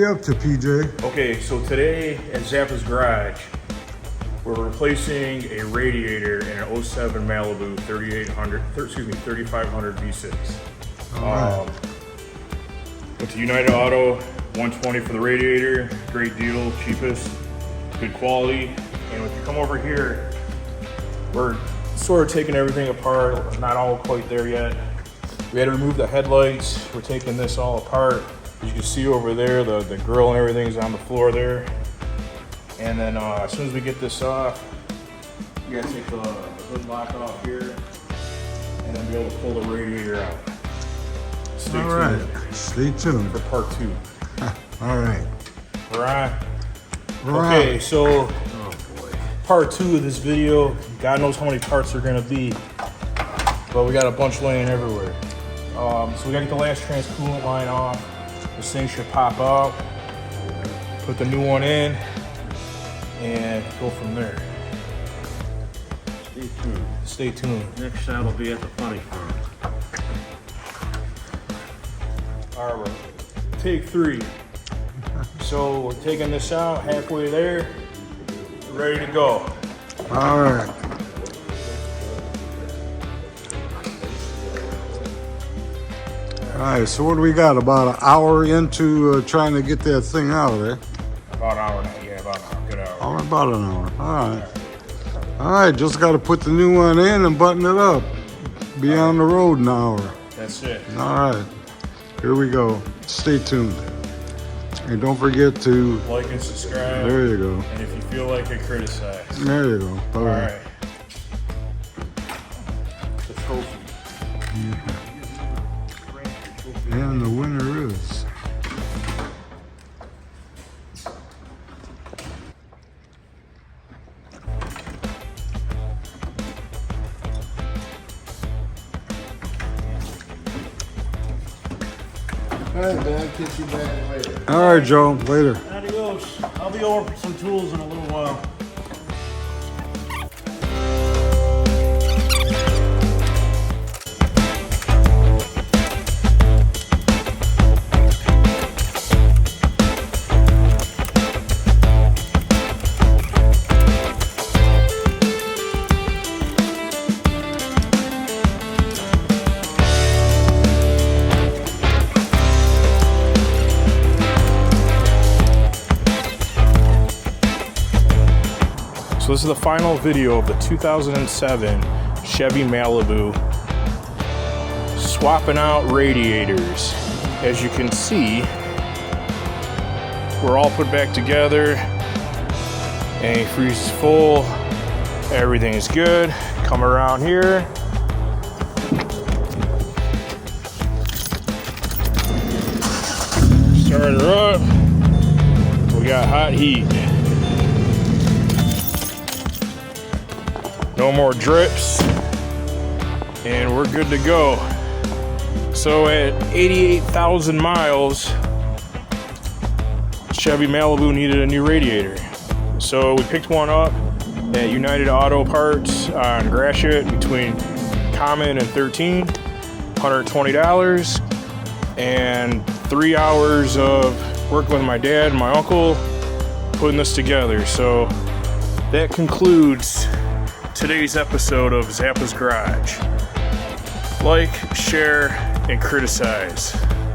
you up to, PJ? Okay, so today at Zappa's Garage, we're replacing a radiator in an 07 Malibu 3500 V6. Alright. Went to United Auto, 120 for the radiator, great deal, cheapest, good quality. And if you come over here, we're sort of taking everything apart, not all quite there yet. We had to remove the headlights, we're taking this all apart. As you can see over there, the grill and everything's on the floor there. And then as soon as we get this off, we gotta take the hood lock off here and then be able to pull the radiator out. Stay tuned. Stay tuned For part 2. All right. Right. Okay, so part 2 of this video. God knows how many parts are gonna be, but we got a bunch laying everywhere. So we gotta get the last trans coolant line off. This thing should pop out. Put the new one in and go from there. Stay tuned. Stay tuned. Next shot will be at the funny farm. All right, take 3. So we're taking this out halfway there, ready to go. All right. All right, so what do we got? About an hour into trying to get that thing out of there. About an hour now, yeah, about an hour, good hour. Oh, about an hour. All right. All right, just got to put the new one in and button it up. Be on the road an hour. That's it. All right. Here we go. Stay tuned. And don't forget to Like and subscribe. There you go. And if you feel like it, criticize. There you go. All right. The trophy. And the winner is. All right, man. I'll catch you back later. All right, Joe. Later. Adios. I'll be over for some tools in a little while. So this is the final video of the 2007 Chevy Malibu. Swapping out radiators. As you can see, we're all put back together. Antifreeze is full. Everything is good. Come around here. Start her up. We got hot heat. No more drips, and we're good to go. So at 88,000 miles, Chevy Malibu needed a new radiator. So we picked one up at United Auto Parts on Gratiot between Common and 13, $120, and 3 hours of working with my dad and my uncle putting this together. So that concludes today's episode of Zappa's Garage. Like, share, and criticize. All right.